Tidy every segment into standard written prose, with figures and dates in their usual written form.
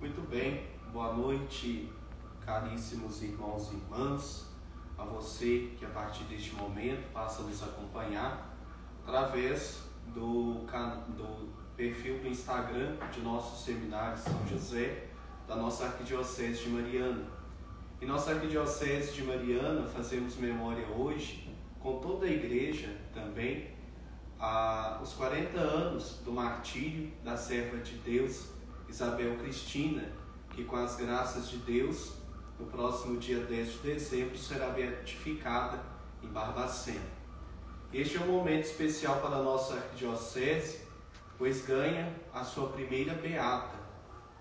Muito bem, boa noite, caríssimos irmãos e irmãs, a você que a partir deste momento passa a nos acompanhar através do perfil do Instagram de nosso Seminário São José, da nossa Arquidiocese de Mariana. Em nossa Arquidiocese de Mariana fazemos memória hoje, com toda a igreja também, os 40 anos do martírio da serva de Deus, Isabel Cristina, que com as graças de Deus, no próximo dia 10 de dezembro, será beatificada em Barbacena. Este é um momento especial para a nossa arquidiocese, pois ganha a sua primeira beata.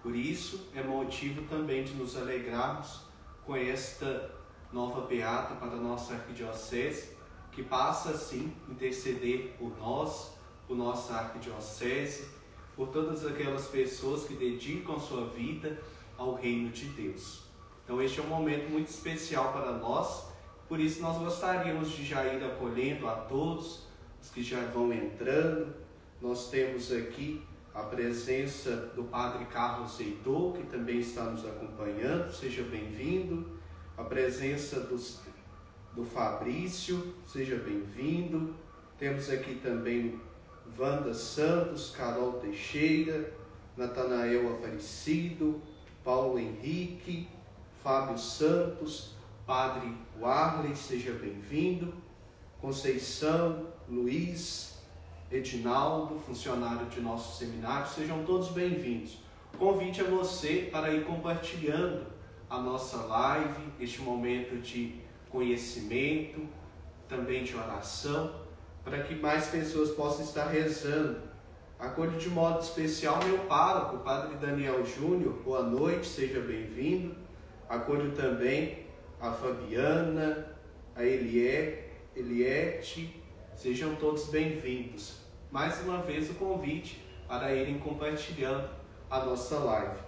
Por isso, é motivo também de nos alegrarmos com esta nova beata para a nossa arquidiocese, que passa, assim, interceder por nós, por nossa arquidiocese, por todas aquelas pessoas que dedicam sua vida ao reino de Deus. Então este é um momento muito especial para nós, por isso nós gostaríamos de já ir acolhendo a todos os que já vão entrando. Nós temos aqui a presença do Padre Carlos Heitor, que também está nos acompanhando, seja bem-vindo. A presença do Fabrício, seja bem-vindo. Temos aqui também Wanda Santos, Carol Teixeira, Natanael Aparecido, Paulo Henrique, Fábio Santos, Padre Warley, seja bem-vindo, Conceição, Luiz, Edinaldo, funcionário de nosso seminário, sejam todos bem-vindos. Convite a você para ir compartilhando a nossa live, este momento de conhecimento, também de oração, para que mais pessoas possam estar rezando. Acolho de modo especial meu pároco, o Padre Daniel Júnior, boa noite, seja bem-vindo. Acolho também a Fabiana, a Eliette, sejam todos bem-vindos. Mais uma vez o convite para irem compartilhando a nossa live.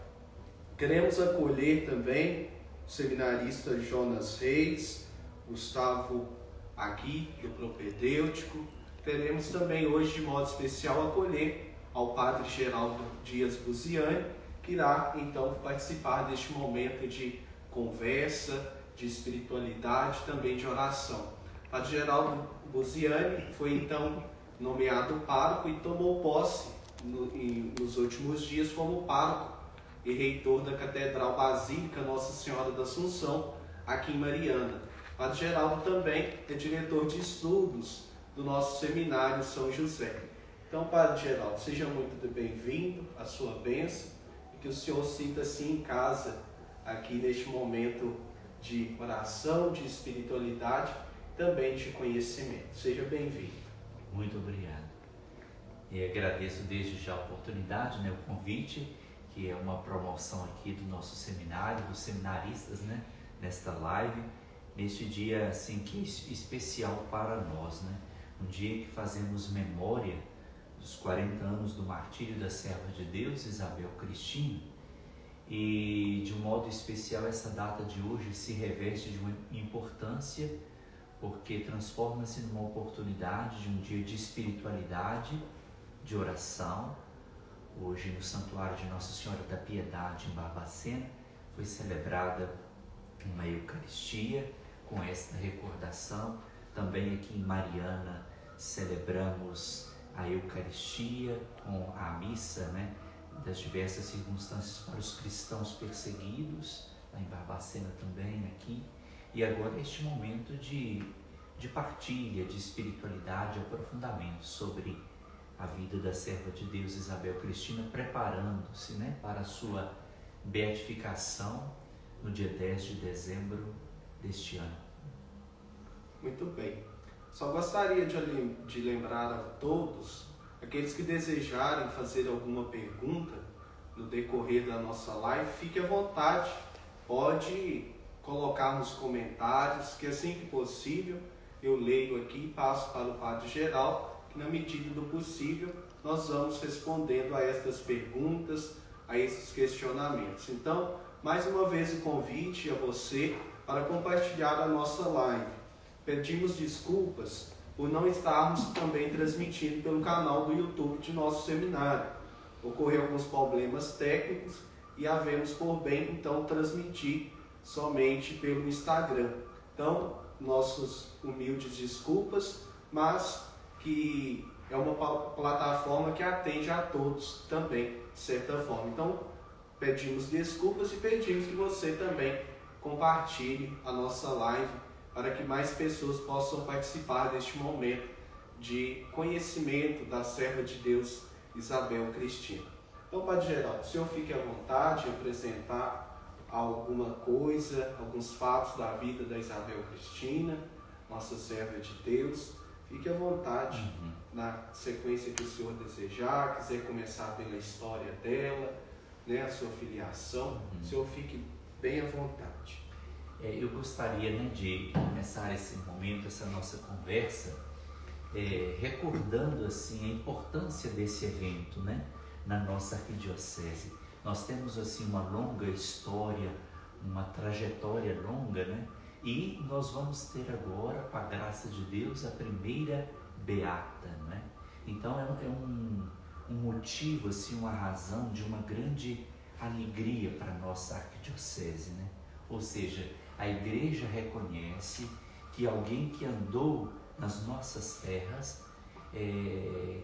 Queremos acolher também o seminarista Jonas Reis, Gustavo aqui do Propedêutico. Teremos também hoje de modo especial acolher ao Padre Geraldo Dias Buziani, que irá então participar deste momento de conversa, de espiritualidade, também de oração. O Padre Geraldo Buziani foi então nomeado pároco e tomou posse nos últimos dias como pároco e reitor da Catedral Basílica Nossa Senhora da Assunção, aqui em Mariana. Padre Geraldo também é diretor de estudos do nosso seminário São José. Então, Padre Geraldo, seja muito bem-vindo, a sua bênção, e que o Senhor sinta-se em casa aqui neste momento de oração, de espiritualidade, também de conhecimento. Seja bem-vindo. Muito obrigado. E agradeço desde já a oportunidade, o convite, que é uma promoção aqui do nosso seminário, dos seminaristas, nesta live. Neste dia assim que é especial para nós, um dia que fazemos memória dos 40 anos do martírio da serva de Deus, Isabel Cristina, e de um modo especial essa data de hoje se reveste de uma importância, porque transforma-se numa oportunidade de um dia de espiritualidade, de oração. Hoje no Santuário de Nossa Senhora da Piedade em Barbacena foi celebrada uma Eucaristia com esta recordação. Também aqui em Mariana celebramos a Eucaristia com a missa das diversas circunstâncias para os cristãos perseguidos, lá em Barbacena também, aqui. E agora este momento de partilha, de espiritualidade, aprofundamento sobre a vida da serva de Deus Isabel Cristina, preparando-se para a sua beatificação no dia 10 de dezembro deste ano. Muito bem. Só gostaria de lembrar a todos, aqueles que desejarem fazer alguma pergunta no decorrer da nossa live, fique à vontade, pode colocar nos comentários, que assim que possível eu leio aqui e passo para o Padre Geraldo, que na medida do possível nós vamos respondendo a estas perguntas, a esses questionamentos. Então, mais uma vez o convite a você para compartilhar a nossa live. Pedimos desculpas por não estarmos também transmitindo pelo canal do YouTube de nosso seminário. Ocorreram alguns problemas técnicos e havemos por bem, então, transmitir somente pelo Instagram. Então, nossas humildes desculpas, mas que é uma plataforma que atende a todos também, de certa forma. Então, pedimos desculpas e pedimos que você também compartilhe a nossa live para que mais pessoas possam participar deste momento de conhecimento da serva de Deus, Isabel Cristina. Então, Padre Geraldo, o senhor fique à vontade de apresentar alguma coisa, alguns fatos da vida da Isabel Cristina, nossa serva de Deus. Fique à vontade, na sequência que o senhor desejar, quiser começar pela história dela, né, a sua filiação, o senhor fique bem à vontade. Eu gostaria, né, de começar esse momento, essa nossa conversa, recordando assim, a importância desse evento, né, na nossa arquidiocese. Nós temos assim, uma longa história, uma trajetória longa, né? E nós vamos ter agora, com a graça de Deus, a primeira beata, né? Então é um motivo, assim, uma razão de uma grande alegria para a nossa arquidiocese, né? Ou seja, a igreja reconhece que alguém que andou nas nossas terras,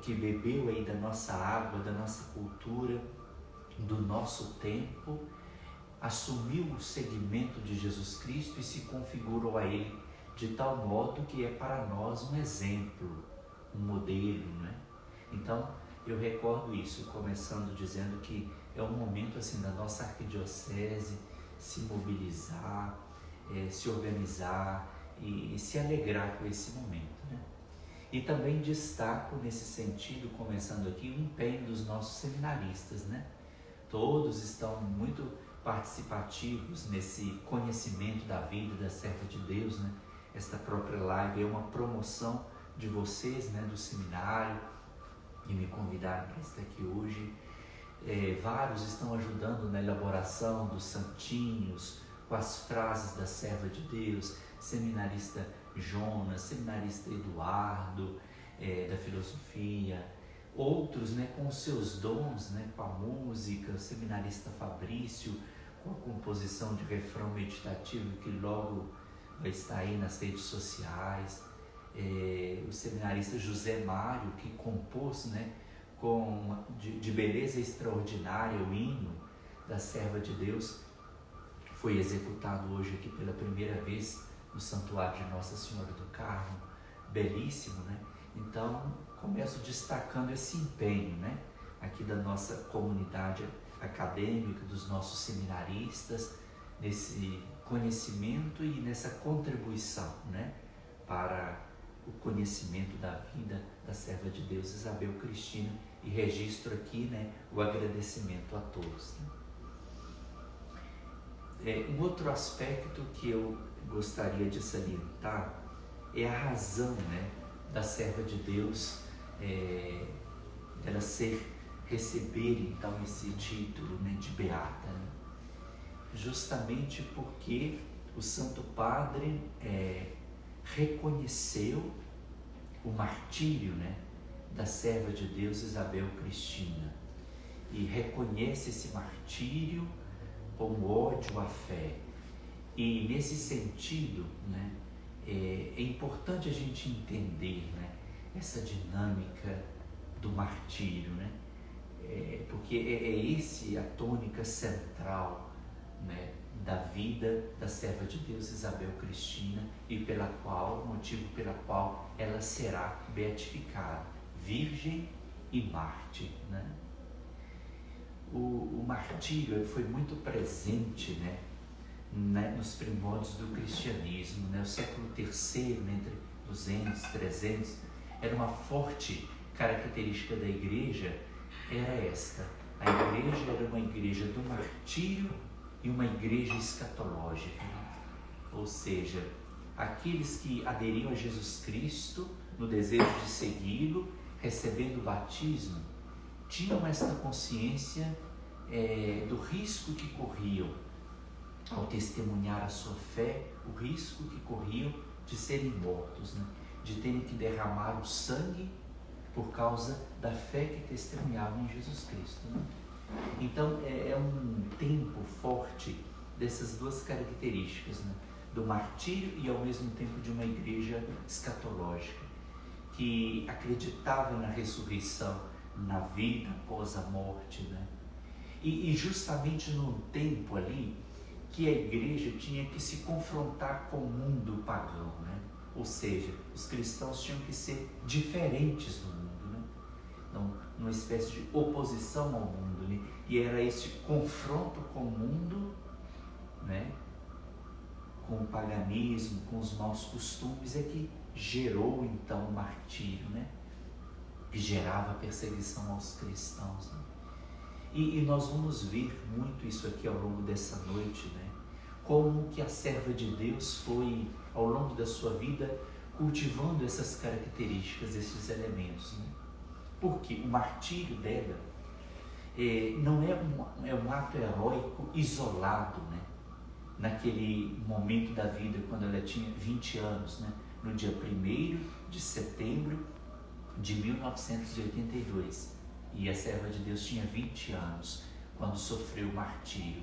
que bebeu aí da nossa água, da nossa cultura, do nosso tempo, assumiu o segmento de Jesus Cristo e se configurou a Ele de tal modo que é para nós um exemplo, um modelo, né? Então, eu recordo isso, começando dizendo que é um momento assim da nossa arquidiocese se mobilizar, se organizar e se alegrar com esse momento, né? E também destaco nesse sentido, começando aqui, o empenho dos nossos seminaristas, né? Todos estão muito participativos nesse conhecimento da vida da serva de Deus, né? Esta própria live é uma promoção de vocês, né, do seminário, e me convidaram para estar aqui hoje. Vários estão ajudando na elaboração dos santinhos, com as frases da serva de Deus, seminarista Jonas, seminarista Eduardo, da filosofia, outros, né, com os seus dons, né, com a música, o seminarista Fabrício, com a composição de refrão meditativo que logo vai estar aí nas redes sociais, o seminarista José Mário, que compôs, né, de beleza extraordinária o hino da serva de Deus, foi executado hoje aqui pela primeira vez no Santuário de Nossa Senhora do Carmo, belíssimo, né? Então, começo destacando esse empenho, né, aqui da nossa comunidade acadêmica, dos nossos seminaristas, nesse conhecimento e nessa contribuição, né, para o conhecimento da vida da serva de Deus, Isabel Cristina, e registro aqui, né, o agradecimento a todos, né? Um outro aspecto que eu gostaria de salientar é a razão, né, da serva de Deus, dela receber então esse título, né, de beata, né? Justamente porque o Santo Padre reconheceu o martírio, né, da serva de Deus Isabel Cristina, e reconhece esse martírio como ódio à fé. E nesse sentido, né, é importante a gente entender, né, essa dinâmica do martírio, né, porque esse a tônica central, né, da vida da serva de Deus Isabel Cristina, e motivo pela qual ela será beatificada, virgem e mártir, né? O martírio foi muito presente, né, nos primórdios do cristianismo, né? O século III, né, entre 200 e 300, era uma forte característica da igreja, era esta: a igreja era uma igreja do martírio e uma igreja escatológica, ou seja, aqueles que aderiam a Jesus Cristo no desejo de segui-lo, recebendo o batismo, tinham esta consciência do risco que corriam ao testemunhar a sua fé, o risco que corriam de serem mortos, né? De terem que derramar o sangue por causa da fé que testemunhavam em Jesus Cristo, né? Então é um tempo forte dessas duas características, né? Do martírio e ao mesmo tempo de uma igreja escatológica, que acreditava na ressurreição, na vida após a morte, né? E justamente num tempo ali que a igreja tinha que se confrontar com o mundo pagão, né? Ou seja, os cristãos tinham que ser diferentes do mundo, né? Então, uma espécie de oposição ao mundo, né? E era esse confronto com o mundo, né? Com o paganismo, com os maus costumes, é que gerou então o martírio, né? Que gerava perseguição aos cristãos, né? E nós vamos ver muito isso aqui ao longo dessa noite, né? Como que a serva de Deus foi, ao longo da sua vida, cultivando essas características, esses elementos, né? Porque o martírio dela não é um ato heróico isolado, né? Naquele momento da vida, quando ela tinha 20 anos, né? No dia 1º de setembro de 1982. E a serva de Deus tinha 20 anos quando sofreu o martírio.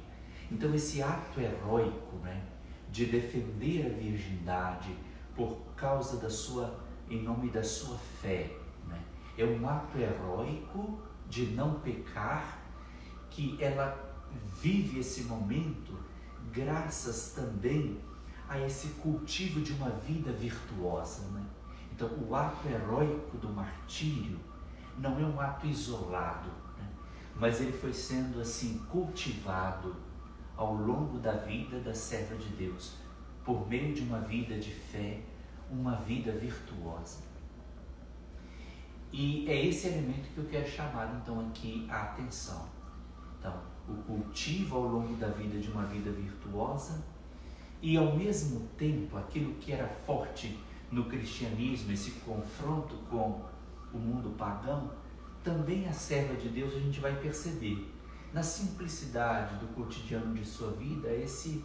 Então esse ato heróico, né, de defender a virgindade por causa da sua, em nome da sua fé, né, é um ato heróico de não pecar, que ela vive esse momento graças também a esse cultivo de uma vida virtuosa, né? Então o ato heróico do martírio não é um ato isolado, né? Mas ele foi sendo assim cultivado ao longo da vida da serva de Deus, por meio de uma vida de fé, uma vida virtuosa. E é esse elemento que eu quero chamar então aqui a atenção. Então, o cultivo ao longo da vida de uma vida virtuosa e ao mesmo tempo aquilo que era forte no cristianismo, esse confronto com o mundo pagão, também a serva de Deus a gente vai perceber na simplicidade do cotidiano de sua vida esse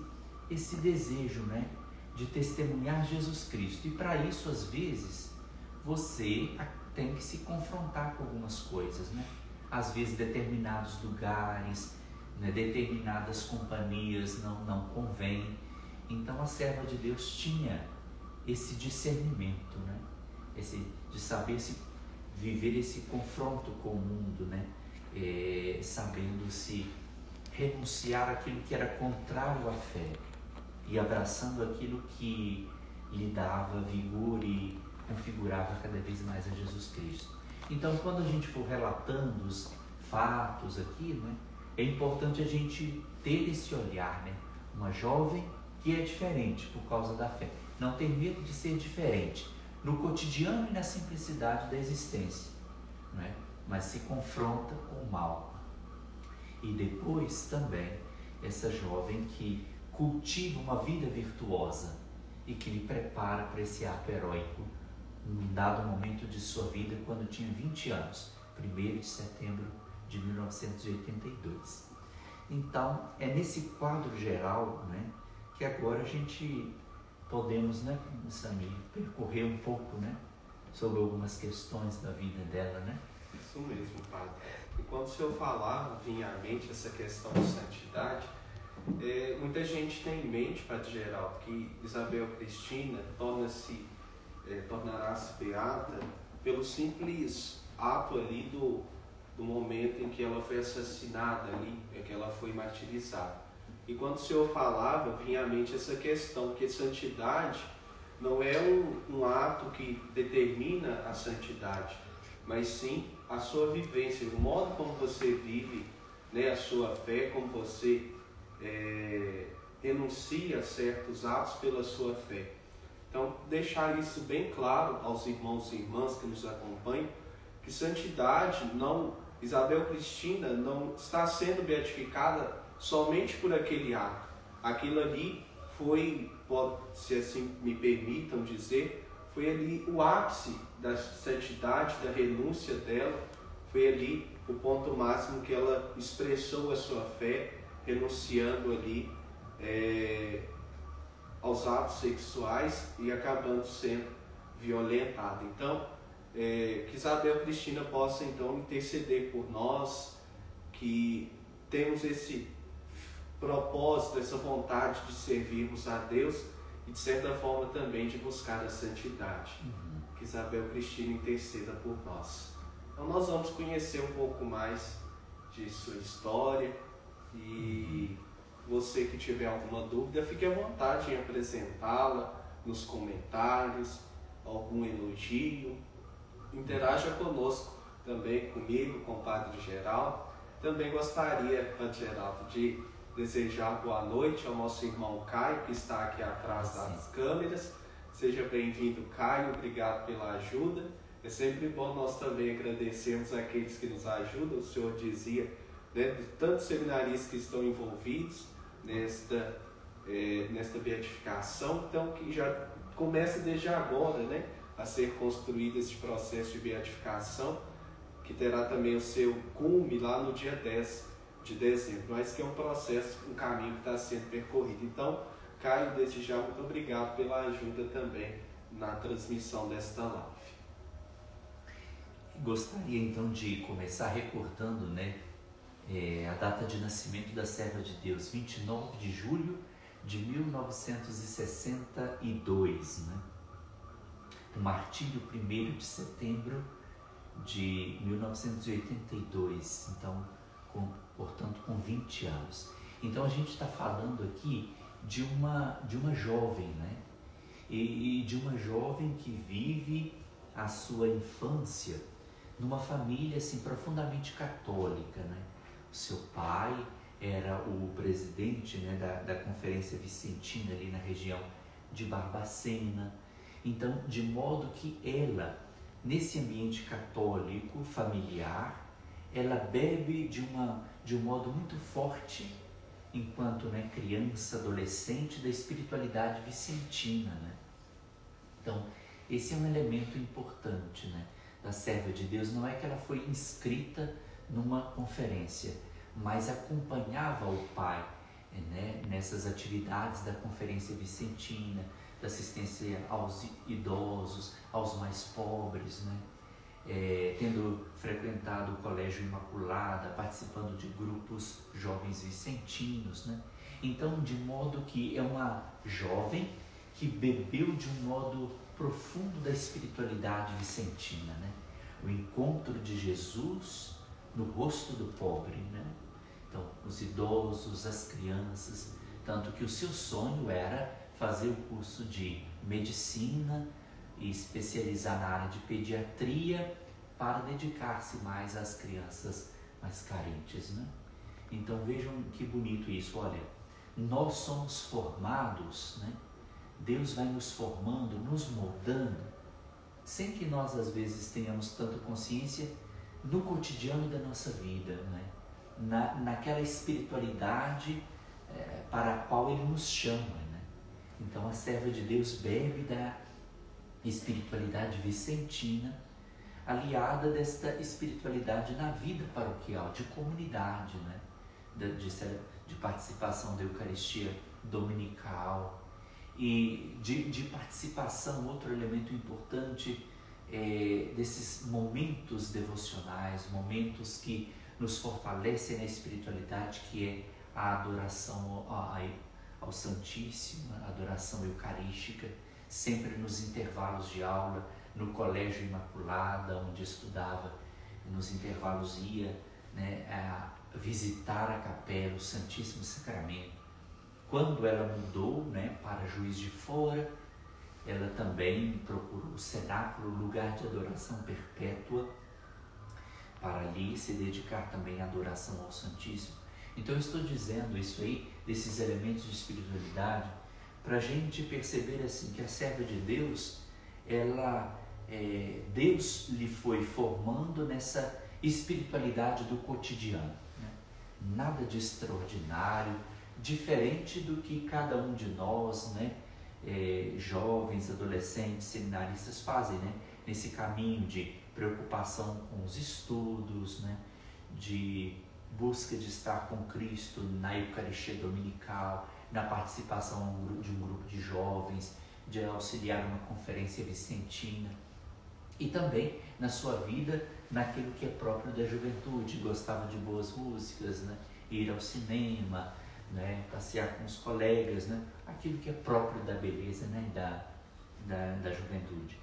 desejo, né, de testemunhar Jesus Cristo. E para isso, às vezes, você tem que se confrontar com algumas coisas, né? Às vezes determinados lugares, né, determinadas companhias não convêm. Então a serva de Deus tinha esse discernimento, né? De saber viver esse confronto com o mundo, né? Sabendo se renunciar àquilo que era contrário à fé e abraçando aquilo que lhe dava vigor e configurava cada vez mais a Jesus Cristo. Então, quando a gente for relatando os fatos aqui, né, é importante a gente ter esse olhar, né? Uma jovem que é diferente por causa da fé. Não ter medo de ser diferente no cotidiano e na simplicidade da existência, né? Mas se confronta com o mal. E depois também essa jovem que cultiva uma vida virtuosa e que lhe prepara para esse ato heróico num dado momento de sua vida, quando tinha 20 anos, 1º de setembro de 1982. Então, é nesse quadro geral, né, que agora a gente podemos, né, Samir, percorrer um pouco, né, sobre algumas questões da vida dela, né? Isso mesmo, padre. Enquanto o senhor falava, vinha à mente essa questão de santidade. Muita gente tem em mente, padre Geraldo, que Isabel Cristina tornará-se beata pelo simples ato ali do momento em que ela foi assassinada ali, que ela foi martirizada. E quando o senhor falava, vinha à mente essa questão, que santidade não é um ato que determina a santidade, mas sim a sua vivência, o modo como você vive, né, a sua fé, como você renuncia a certos atos pela sua fé. Então, deixar isso bem claro aos irmãos e irmãs que nos acompanham, que santidade Isabel Cristina não está sendo beatificada somente por aquele ato. Aquilo ali foi, se assim me permitam dizer, foi ali o ápice da santidade, da renúncia dela, foi ali o ponto máximo que ela expressou a sua fé, renunciando ali aos atos sexuais e acabando sendo violentada. Então, que Isabel Cristina possa então interceder por nós, que temos esse propósito, essa vontade de servirmos a Deus e de certa forma também de buscar a santidade. Que Isabel Cristina interceda por nós. Então nós vamos conhecer um pouco mais de sua história e você que tiver alguma dúvida, fique à vontade em apresentá-la nos comentários, algum elogio. Interaja conosco também, comigo, com o Padre Geraldo. Também gostaria, Padre Geraldo, de desejar boa noite ao nosso irmão Caio, que está aqui atrás das câmeras. Seja bem-vindo, Caio, obrigado pela ajuda. É sempre bom nós também agradecermos aqueles que nos ajudam. O senhor dizia, né, de tantos seminaristas que estão envolvidos nesta beatificação, então que já começa desde agora, né, a ser construído esse processo de beatificação, que terá também o seu cume lá no dia 10 de dezembro, mas que é um processo, um caminho que está sendo percorrido. Então, Caio, desde já, muito obrigado pela ajuda também na transmissão desta live. Gostaria então de começar recordando, né, a data de nascimento da serva de Deus, 29 de julho de 1962, né? O martírio 1º de setembro de 1982, então, portanto, com 20 anos. Então a gente está falando aqui de uma jovem, né? E de uma jovem que vive a sua infância numa família assim profundamente católica, né? O seu pai era o presidente, né, da Conferência Vicentina ali na região de Barbacena. Então, de modo que ela, nesse ambiente católico familiar, ela bebe de um modo muito forte, enquanto, né, criança, adolescente, da espiritualidade vicentina, né? Então, esse é um elemento importante, né, da serva de Deus. Não é que ela foi inscrita numa conferência, mas acompanhava o pai, né, nessas atividades da Conferência Vicentina, da assistência aos idosos, aos mais pobres, né? Tendo frequentado o Colégio Imaculada, participando de grupos jovens vicentinos, né? Então, de modo que é uma jovem que bebeu de um modo profundo da espiritualidade vicentina, né? O encontro de Jesus no rosto do pobre, né? Então, os idosos, as crianças, tanto que o seu sonho era fazer o curso de medicina e especializar na área de pediatria para dedicar-se mais às crianças mais carentes, né? Então vejam que bonito isso. Olha, nós somos formados, né? Deus vai nos formando, nos moldando, sem que nós às vezes tenhamos tanta consciência, no cotidiano da nossa vida, né? Naquela espiritualidade para a qual Ele nos chama, né? Então a serva de Deus bebe da espiritualidade vicentina, aliada desta espiritualidade na vida paroquial, de comunidade, né? de participação da Eucaristia dominical e de participação, outro elemento importante, desses momentos devocionais, momentos que nos fortalecem na espiritualidade, que é a adoração ao Santíssimo, a adoração eucarística, sempre nos intervalos de aula, no Colégio Imaculada, onde estudava, nos intervalos ia, né, a visitar a capela, o Santíssimo Sacramento. Quando ela mudou, né, para Juiz de Fora, ela também procurou o cenáculo, lugar de adoração perpétua, para ali se dedicar também à adoração ao Santíssimo. Então eu estou dizendo isso aí, desses elementos de espiritualidade, para a gente perceber assim que a serva de Deus, Deus lhe foi formando nessa espiritualidade do cotidiano, né? Nada de extraordinário, diferente do que cada um de nós, né, jovens, adolescentes, seminaristas fazem, né, nesse caminho de preocupação com os estudos, né, de busca de estar com Cristo na Eucaristia Dominical, na participação de um grupo de jovens, de auxiliar uma conferência vicentina. E também na sua vida, naquilo que é próprio da juventude, gostava de boas músicas, né? Ir ao cinema, né? Passear com os colegas, né? Aquilo que é próprio da beleza, né? Da juventude.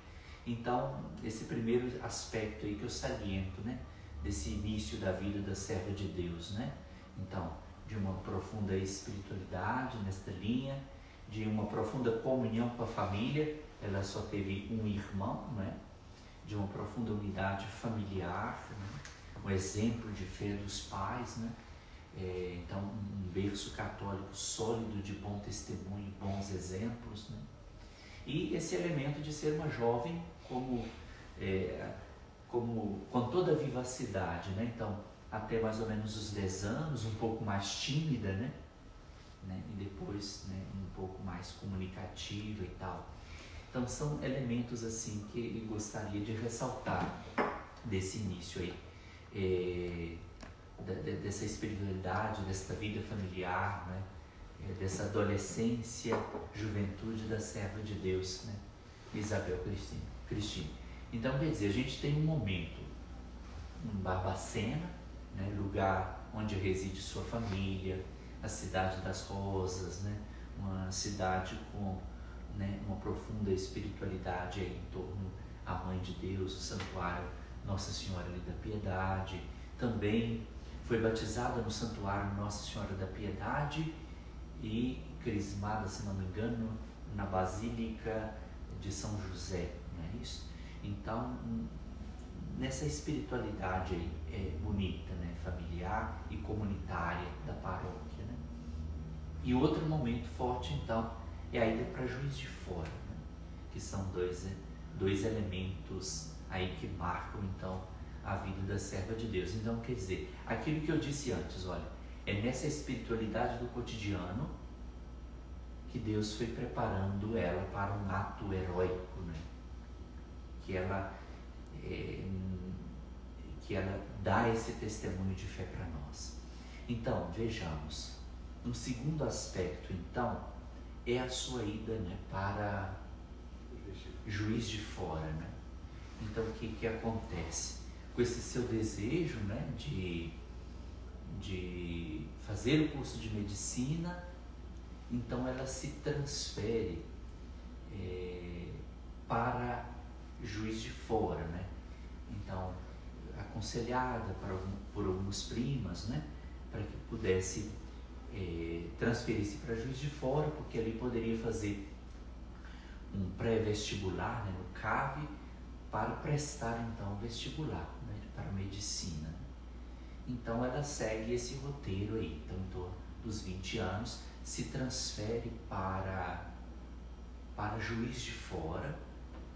Então, esse primeiro aspecto aí que eu saliento, né? Desse início da vida da serva de Deus, né? Então, de uma profunda espiritualidade nesta linha, de uma profunda comunhão com a família, ela só teve um irmão, né? De uma profunda unidade familiar, né? Um exemplo de fé dos pais, né? Então, um berço católico sólido de bom testemunho, bons exemplos, né? E esse elemento de ser uma jovem com toda a vivacidade, né? Então, até mais ou menos os 10 anos, um pouco mais tímida, né? E depois, né, um pouco mais comunicativa e tal. Então, são elementos assim que eu gostaria de ressaltar desse início aí, dessa espiritualidade, dessa vida familiar, né? Dessa adolescência, juventude da serva de Deus, né? Isabel Cristina. Então, quer dizer, a gente tem um momento, em Barbacena, né? Lugar onde reside sua família, a cidade das rosas, né? Uma cidade com, né, uma profunda espiritualidade aí em torno à Mãe de Deus, o santuário Nossa Senhora da Piedade. Também foi batizada no santuário Nossa Senhora da Piedade e crismada, se não me engano, na Basílica de São José, não é isso? Então, nessa espiritualidade aí, bonita, né, familiar e comunitária da paróquia, né? E outro momento forte, então, é a ida para Juiz de Fora, né? Que são dois elementos aí que marcam, então, a vida da serva de Deus. Então, quer dizer, aquilo que eu disse antes, olha, é nessa espiritualidade do cotidiano que Deus foi preparando ela para um ato heróico, né? Que ela dá esse testemunho de fé para nós. Então, vejamos, um segundo aspecto, então, é a sua ida, né, para Juiz de Fora, né? Então, o que acontece? Com esse seu desejo, né, de fazer o curso de medicina, então ela se transfere para Juiz de Fora, né? Então, aconselhada por algumas primas, né, para que pudesse transferir-se para Juiz de Fora, porque ali poderia fazer um pré-vestibular, né, no CAV, para prestar então o vestibular, né, para medicina. Então ela segue esse roteiro aí, então em torno dos 20 anos, se transfere para Juiz de Fora,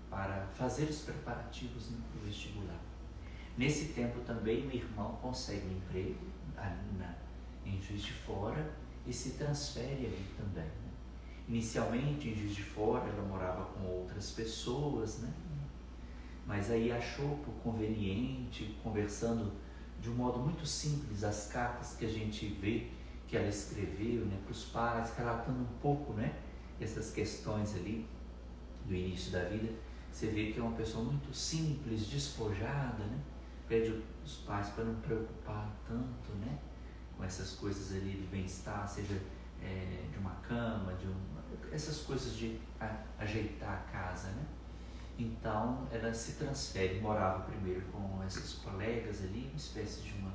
para fazer os preparativos, né, para o vestibular. Nesse tempo também o irmão consegue um emprego ali em Juiz de Fora e se transfere ali também, né? Inicialmente em Juiz de Fora ela morava com outras pessoas, né? Mas aí achou por conveniente, conversando de um modo muito simples as cartas que a gente vê que ela escreveu, né, para os pais, relatando um pouco, né, essas questões ali do início da vida. Você vê que é uma pessoa muito simples, despojada, né? Pede os pais para não preocupar tanto, né, com essas coisas ali de bem-estar, seja de uma cama, essas coisas de ajeitar a casa, né? Então ela se transfere, morava primeiro com esses colegas ali, uma espécie de uma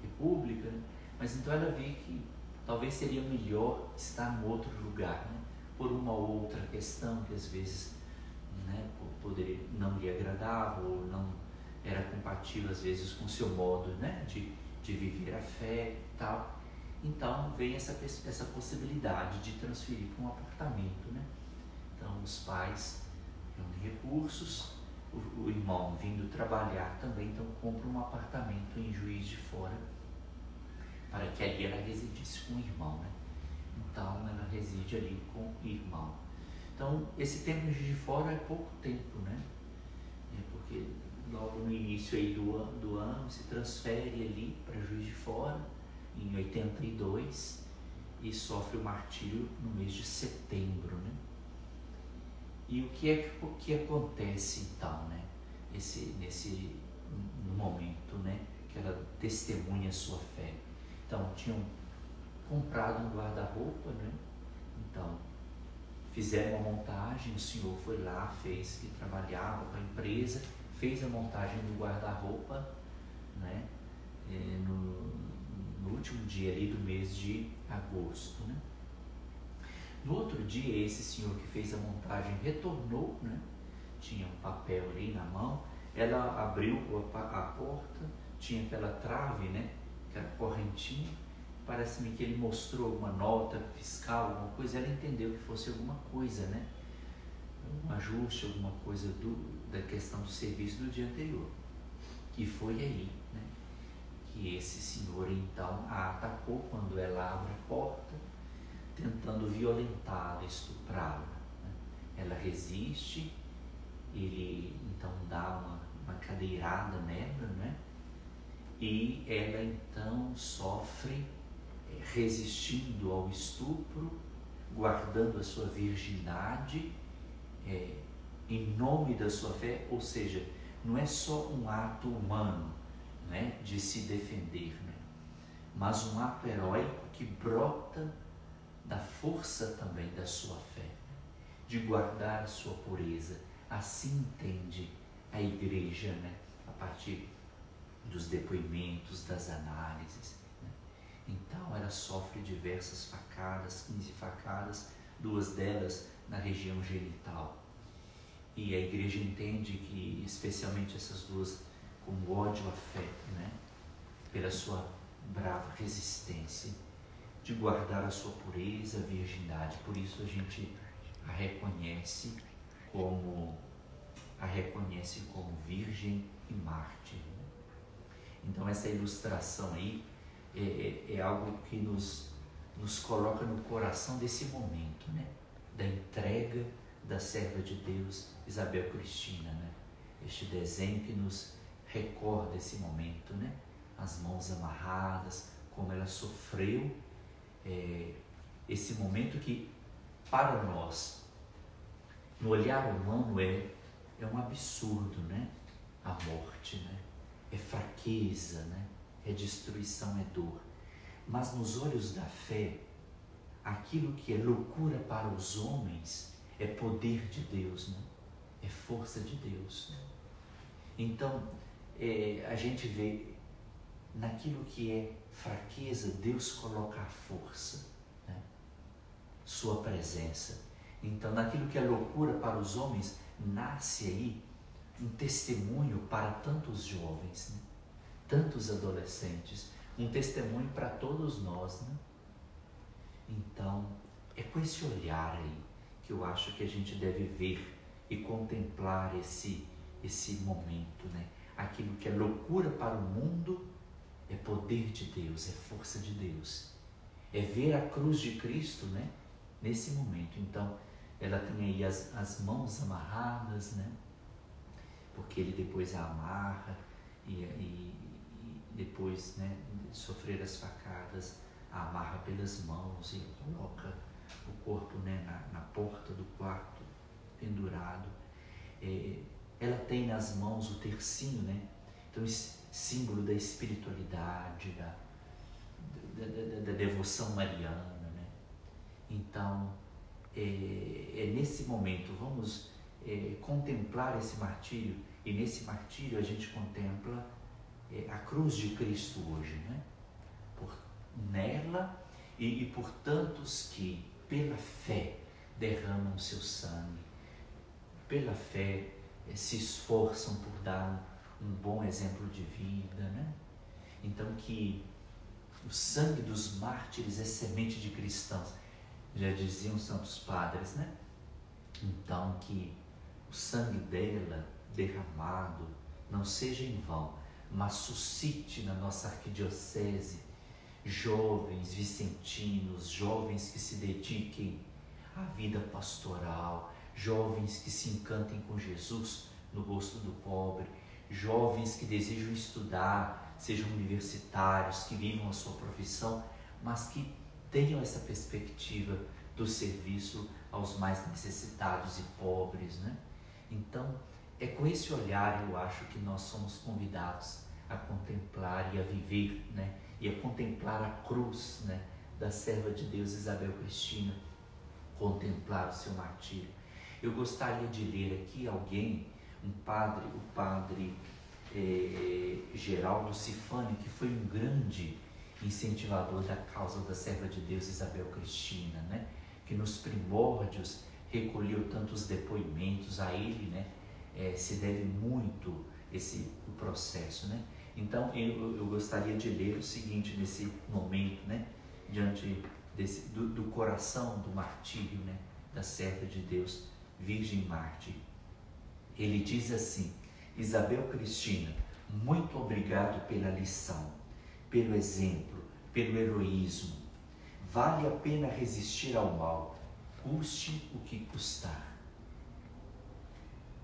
república, né? Mas então ela vê que talvez seria melhor estar em outro lugar, né? Por uma ou outra questão que às vezes, né, não lhe agradava ou não era compatível às vezes com o seu modo, né, de viver a fé e tal. Então vem essa possibilidade de transferir para um apartamento, né? Então os pais reúnem recursos, o irmão vindo trabalhar também, então compra um apartamento em Juiz de Fora para que ali ela residisse com o irmão, né? Então ela reside ali com o irmão. Então esse tempo em Juiz de Fora é pouco tempo, né? Porque logo no início aí do ano se transfere ali para Juiz de Fora em 82 e sofre o martírio no mês de setembro, né? E o que acontece então, né? no momento, né, que ela testemunha a sua fé. Então, tinham comprado um guarda-roupa, né? Então, fizeram uma montagem, o senhor foi lá, fez, que trabalhava com a empresa, fez a montagem do guarda-roupa, né? No último dia ali do mês de agosto, né? No outro dia, esse senhor que fez a montagem retornou, né? Tinha um papel ali na mão, ela abriu a porta, tinha aquela trave, né? Aquela correntinha, parece-me que ele mostrou alguma nota fiscal, alguma coisa, ela entendeu que fosse alguma coisa, né? Um ajuste, alguma coisa da questão do serviço do dia anterior. E foi aí, né, que esse senhor então a atacou quando ela abre a porta, tentando violentá-la, estuprá-la, né? Ela resiste, ele então dá uma cadeirada nela, né? E ela então sofre, resistindo ao estupro, guardando a sua virgindade, em nome da sua fé, ou seja, não é só um ato humano, né, de se defender, né, mas um ato heróico que brota da força também da sua fé, de guardar a sua pureza. Assim entende a igreja, né, a partir dos depoimentos, das análises, né? Então ela sofre diversas facadas, 15 facadas, 2 delas na região genital. E a igreja entende que, especialmente essas 2, com ódio afeto, né, pela sua brava resistência de guardar a sua pureza, a virgindade. Por isso a gente a reconhece como virgem e mártir. Então essa ilustração aí é algo que nos coloca no coração desse momento, né, da entrega da serva de Deus, Isabel Cristina, né? Este desenho que nos recorda esse momento, né? As mãos amarradas, como ela sofreu, esse momento que para nós, no olhar humano, é um absurdo, né? A morte, né? É fraqueza, né? É destruição, é dor. Mas nos olhos da fé, aquilo que é loucura para os homens é poder de Deus, né? É força de Deus, né? Então, a gente vê naquilo que é fraqueza, Deus coloca a força, né? Sua presença. Então, naquilo que é loucura para os homens, nasce aí um testemunho para tantos jovens, né? Tantos adolescentes, um testemunho para todos nós, né? Então, é com esse olhar aí que eu acho que a gente deve ver e contemplar esse momento, né? Aquilo que é loucura para o mundo é poder de Deus, é força de Deus. É ver a cruz de Cristo, né? Nesse momento. Então, ela tem aí as mãos amarradas, né? Porque ele depois a amarra e depois, né, de sofrer as facadas, a amarra pelas mãos e coloca o corpo, né, na porta do quarto, pendurado. Ela tem nas mãos o tercinho, né? Então, esse símbolo da espiritualidade, da devoção mariana, né? Então, nesse momento, vamos contemplar esse martírio, e nesse martírio a gente contempla a cruz de Cristo hoje, né? Nela e por tantos que, pela fé, derramam seu sangue, pela fé se esforçam por dar um bom exemplo de vida, né? Então, que o sangue dos mártires é semente de cristãos, já diziam os santos padres, né? Então, que o sangue dela derramado não seja em vão, mas suscite na nossa arquidiocese jovens vicentinos, jovens que se dediquem à vida pastoral, jovens que se encantem com Jesus no rosto do pobre, jovens que desejam estudar, sejam universitários, que vivam a sua profissão, mas que tenham essa perspectiva do serviço aos mais necessitados e pobres, né? Então, é com esse olhar, eu acho, que nós somos convidados a contemplar e a viver, né? E a contemplar a cruz, né, da serva de Deus Isabel Cristina, contemplar o seu martírio. Eu gostaria de ler aqui alguém, o padre Geraldo Cifani, que foi um grande incentivador da causa da serva de Deus Isabel Cristina, né? Que nos primórdios recolheu tantos depoimentos a ele, né? Se deve muito o processo, né? Então eu gostaria de ler o seguinte nesse momento, né? Diante do coração do martírio, né? Da serva de Deus, Virgem Mártir. Ele diz assim: Isabel Cristina, muito obrigado pela lição, pelo exemplo, pelo heroísmo. Vale a pena resistir ao mal, custe o que custar.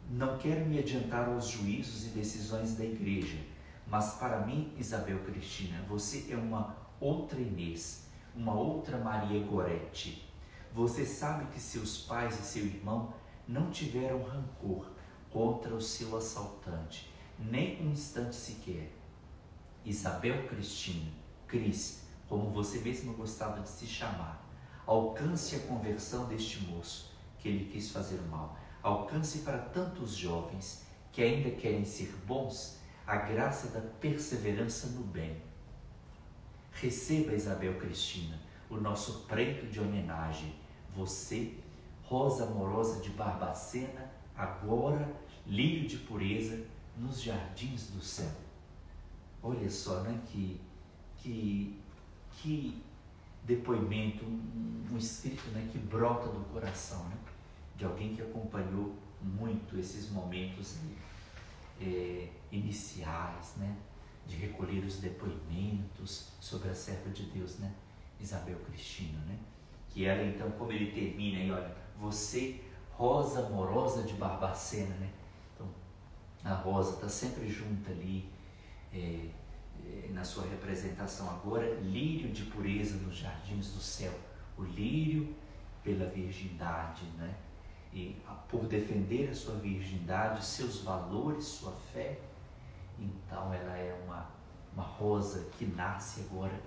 Não quero me adiantar aos juízos e decisões da igreja, mas para mim, Isabel Cristina, você é uma outra Inês, uma outra Maria Goretti. Você sabe que seus pais e seu irmão não tiveram rancor contra o seu assaltante, nem um instante sequer. Isabel Cristina, Cris, como você mesma gostava de se chamar, alcance a conversão deste moço que lhe quis fazer mal. Alcance para tantos jovens que ainda querem ser bons a graça da perseverança no bem. Receba, Isabel Cristina, o nosso preito de homenagem. Você, rosa amorosa de Barbacena, agora lírio de pureza nos jardins do céu. Olha só, né? Que depoimento, um escrito, né, que brota do coração, né, de alguém que acompanhou muito esses momentos iniciais, né, de recolher os depoimentos sobre a serva de Deus, né, Isabel Cristina, né, que ela então, como ele termina aí, olha, você, rosa amorosa de Barbacena, né, então a rosa está sempre junta ali, na sua representação agora, lírio de pureza nos jardins do céu, o lírio pela virgindade, né? E por defender a sua virgindade, seus valores, sua fé, então ela é uma rosa que nasce agora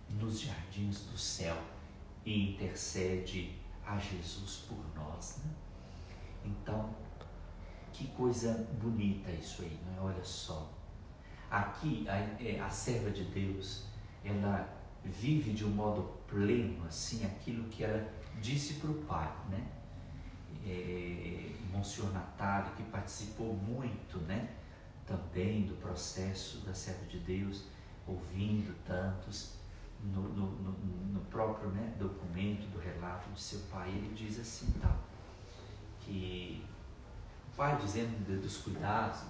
nos jardins do céu e intercede a Jesus por nós, né? Então, que coisa bonita isso aí, não é? Olha só. Aqui, a serva de Deus, ela vive de um modo pleno, assim, aquilo que ela disse para o Pai, né? Monsenhor Natália, que participou muito, né? Também do processo da serva de Deus, ouvindo tantos, no próprio, né, documento do relato de seu pai, ele diz assim, tal, que o pai dizendo dos cuidados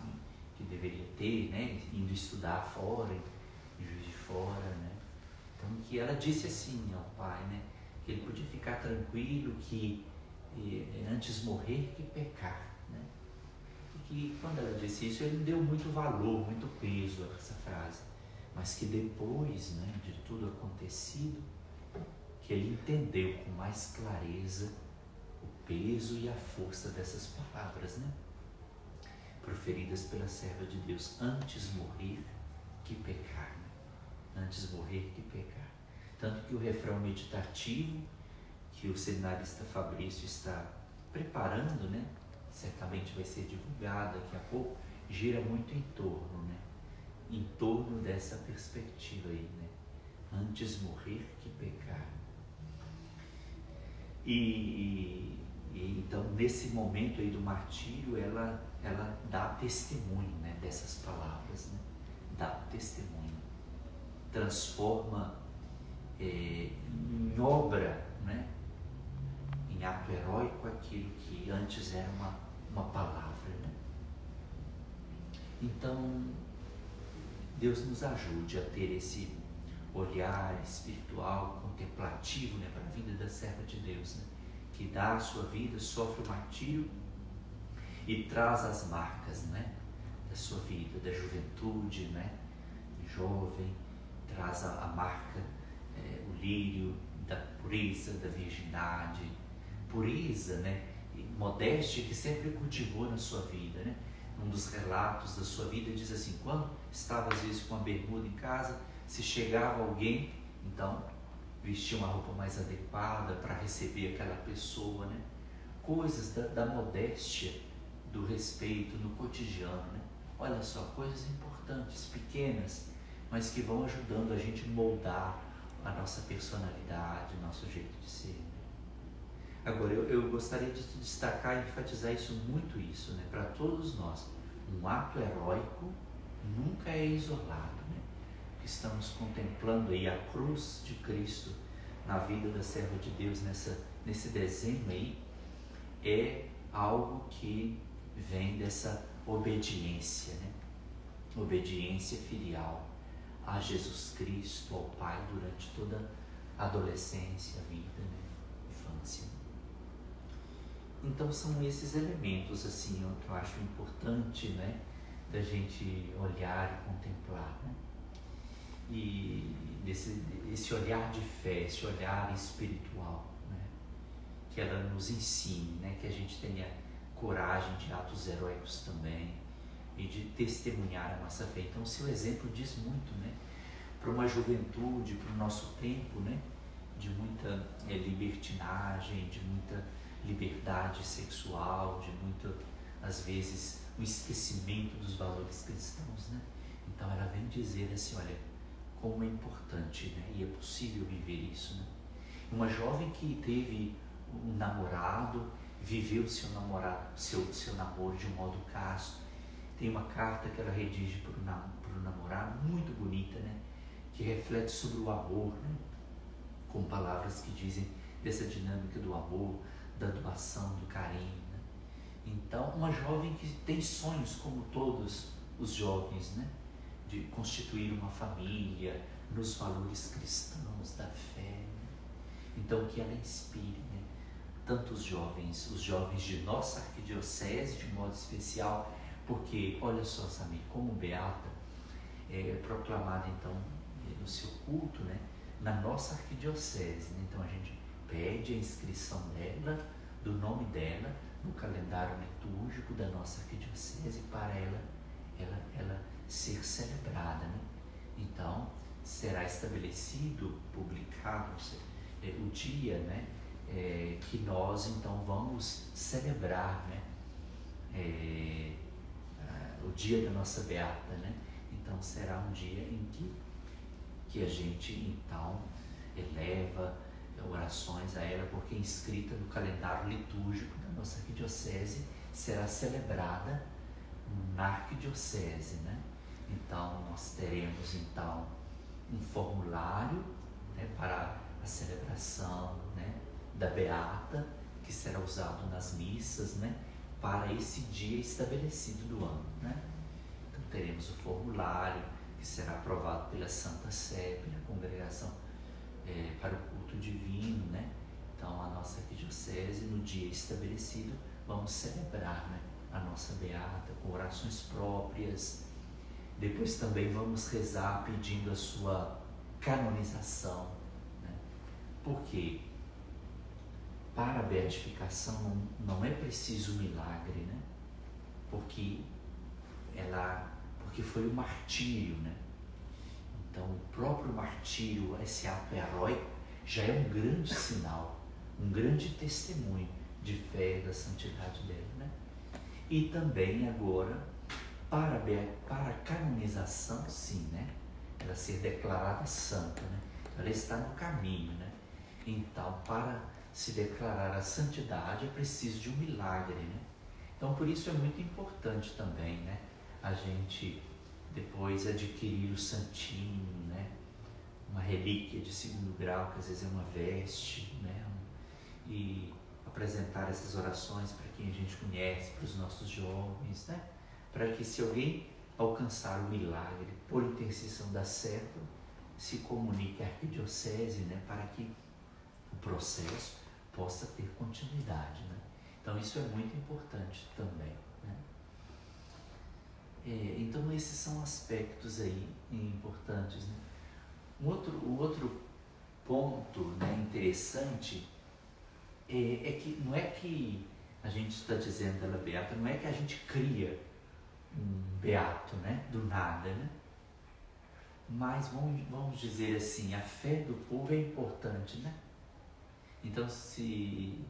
que deveria ter, né, indo estudar fora, em Juiz de Fora, né, então que ela disse assim ao pai, né, que ele podia ficar tranquilo, que antes morrer que pecar, né, e que quando ela disse isso, ele deu muito valor, muito peso a essa frase, mas que depois, né, de tudo acontecido, que ele entendeu com mais clareza o peso e a força dessas palavras, né, proferidas pela serva de Deus, antes morrer que pecar, né? Antes morrer que pecar. Tanto que o refrão meditativo que o seminarista Fabrício está preparando, né, certamente vai ser divulgado daqui a pouco, gira muito em torno, né, em torno dessa perspectiva aí, né, antes morrer que pecar. E então, nesse momento aí do martírio, ela dá testemunho, né, dessas palavras, né? Dá testemunho, transforma em obra, né, em ato heróico aquilo que antes era uma palavra, né? Então, Deus nos ajude a ter esse olhar espiritual, contemplativo, né, para a vida da serva de Deus, né, que dá a sua vida, sofre o martírio e traz as marcas, né, da sua vida, da juventude, né, jovem, traz a marca, o lírio da pureza, da virgindade, pureza, né, e modéstia que sempre cultivou na sua vida, né, num dos relatos da sua vida, diz assim: quando estava às vezes com uma bermuda em casa, se chegava alguém, então vestia uma roupa mais adequada para receber aquela pessoa, né? Coisas da modéstia, do respeito no cotidiano, né? Olha só, coisas importantes, pequenas, mas que vão ajudando a gente a moldar a nossa personalidade, o nosso jeito de ser. Agora, eu gostaria de destacar e enfatizar muito isso, né? Para todos nós, um ato heróico nunca é isolado, né? Estamos contemplando aí a cruz de Cristo na vida da serva de Deus nesse desenho aí, é algo que vem dessa obediência, né? Obediência filial a Jesus Cristo, ao Pai, durante toda a adolescência, a vida, né? Infância. Então são esses elementos assim, que eu acho importante, né? Da gente olhar e contemplar, né? E esse olhar de fé, esse olhar espiritual, né? Que ela nos ensine, né? Que a gente tenha coragem de atos heróicos também e de testemunhar a nossa fé. Então o seu exemplo diz muito, né? Para uma juventude, para o nosso tempo, né? De muita libertinagem, de muita liberdade sexual, de muito, às vezes, o esquecimento dos valores cristãos, né? Então ela vem dizer assim, olha, como é importante, né? E é possível viver isso, né? Uma jovem que teve um namorado, viveu seu namoro de um modo casto. Tem uma carta que ela redige para o namorado, muito bonita, né? Que reflete sobre o amor, né? Com palavras que dizem dessa dinâmica do amor, da doação, do carinho, né? Então, uma jovem que tem sonhos, como todos os jovens, né? De constituir uma família, nos valores cristãos, da fé, né? Então, que ela inspire, né? Tanto os jovens de nossa arquidiocese, de modo especial, porque, olha só, Samir, como beata, é proclamada, então, no seu culto, né? Na nossa arquidiocese, né? Então, a gente pede a inscrição dela, do nome dela, no calendário litúrgico da nossa arquidiocese, para ela ser celebrada, né? Então, será estabelecido, publicado o dia, né? Que nós então vamos celebrar, né? O dia da nossa beata, né? Então será um dia em que a gente então eleva orações a ela, porque inscrita no calendário litúrgico da nossa arquidiocese, será celebrada na arquidiocese, né? Então nós teremos então um formulário, né, para a celebração, né, da beata, que será usado nas missas, né, para esse dia estabelecido do ano, né? Então teremos o formulário que será aprovado pela Santa Sé, pela congregação para o culto divino, né? Então a nossa arquidiocese, no dia estabelecido, vamos celebrar, né, a nossa beata com orações próprias. Depois também vamos rezar pedindo a sua canonização, né? Porque para a beatificação não é preciso um milagre, né? Porque foi o martírio, né? Então o próprio martírio, esse ato heróico, já é um grande sinal, um grande testemunho de fé da santidade dela, né? E também agora, para a canonização, sim, né? Ela ser declarada santa, né? Ela está no caminho, né? Então, para se declarar a santidade é preciso de um milagre, né? Então, por isso é muito importante também, né? A gente depois adquirir o santinho, né? Uma relíquia de segundo grau, que às vezes é uma veste, né? E apresentar essas orações para quem a gente conhece, para os nossos jovens, né? Para que, se alguém alcançar o milagre por intercessão da serva, se comunique à arquidiocese, né? Para que o processo possa ter continuidade, né? Então isso é muito importante também, né? Então esses são aspectos aí importantes, né? O outro ponto, né, interessante é que não é que a gente está dizendo dela beata, não é que a gente cria beato, né? Do nada, né? Mas vamos dizer assim, a fé do povo é importante, né? Então, se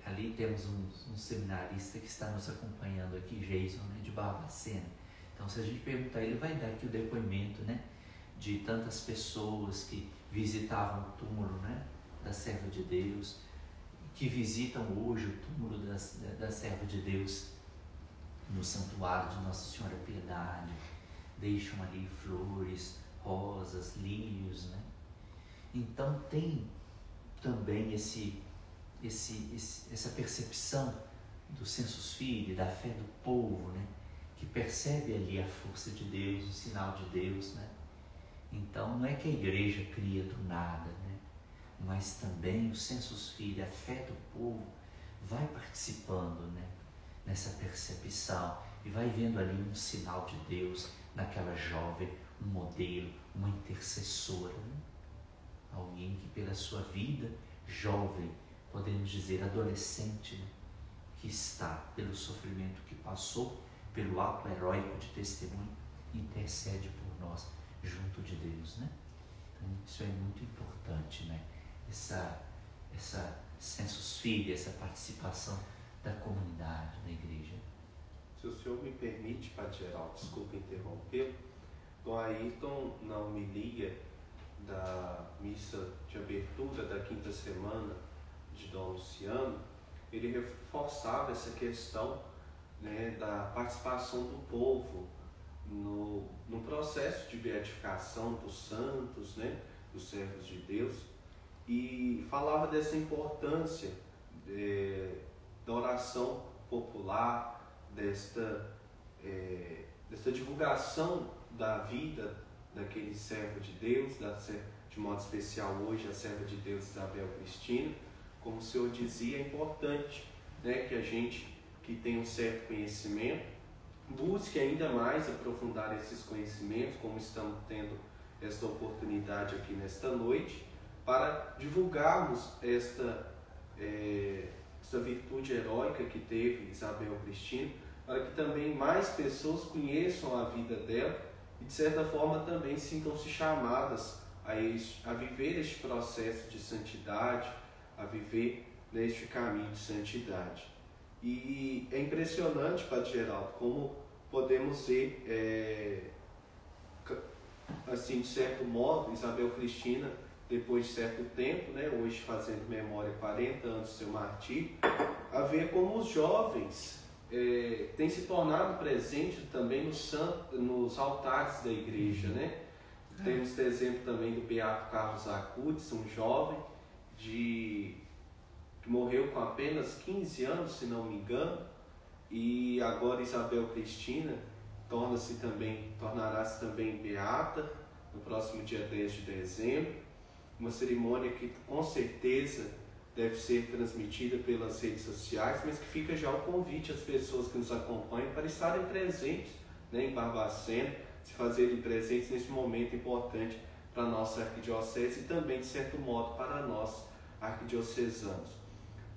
ali temos um seminarista que está nos acompanhando aqui, Jason, né, de Barbacena. Então, se a gente perguntar, ele vai dar aqui o depoimento, né, de tantas pessoas que visitavam o túmulo, né, da serva de Deus, que visitam hoje o túmulo da serva de Deus no santuário de Nossa Senhora Piedade, deixam ali flores, rosas, lírios, né? Então tem também essa percepção do sensus fidei, da fé do povo, né? Que percebe ali a força de Deus, o sinal de Deus, né? Então não é que a igreja cria do nada, né? Mas também o sensus fidei, a fé do povo, vai participando, né? Nessa percepção e vai vendo ali um sinal de Deus naquela jovem, um modelo, uma intercessora, né? Alguém que pela sua vida jovem, podemos dizer adolescente, né? Que está pelo sofrimento que passou, pelo ato heróico de testemunho, intercede por nós junto de Deus, né? Então, isso é muito importante, né? Essa sensus fidei, essa participação da comunidade, da igreja. Se o senhor me permite, Padre Geraldo, desculpa interromper, Dom Ayrton, na homilia da missa de abertura da quinta semana de Dom Luciano, ele reforçava essa questão, né, da participação do povo no processo de beatificação dos santos, né, dos servos de Deus, e falava dessa importância da oração popular, desta divulgação da vida daquele servo de Deus, de modo especial hoje a serva de Deus Isabel Cristina. Como o senhor dizia, é importante, né, que a gente que tem um certo conhecimento busque ainda mais aprofundar esses conhecimentos, como estamos tendo esta oportunidade aqui nesta noite, para divulgarmos esta virtude heróica que teve Isabel Cristina, para que também mais pessoas conheçam a vida dela e, de certa forma, também sintam-se chamadas a viver este processo de santidade, a viver neste caminho de santidade. E é impressionante, Padre Geraldo, como podemos ver, assim, de certo modo, Isabel Cristina, depois de certo tempo, né, hoje fazendo memória 40 anos do seu martírio, a ver como os jovens têm se tornado presentes também nos altares da igreja, né? Temos o exemplo também do Beato Carlos Acutis, um jovem que morreu com apenas 15 anos, se não me engano, e agora Isabel Cristina tornará-se também beata no próximo dia 10 de dezembro. Uma cerimônia que com certeza deve ser transmitida pelas redes sociais, mas que fica já o convite às pessoas que nos acompanham para estarem presentes, né, em Barbacena, se fazerem presentes nesse momento importante para a nossa arquidiocese e também, de certo modo, para nós arquidiocesanos.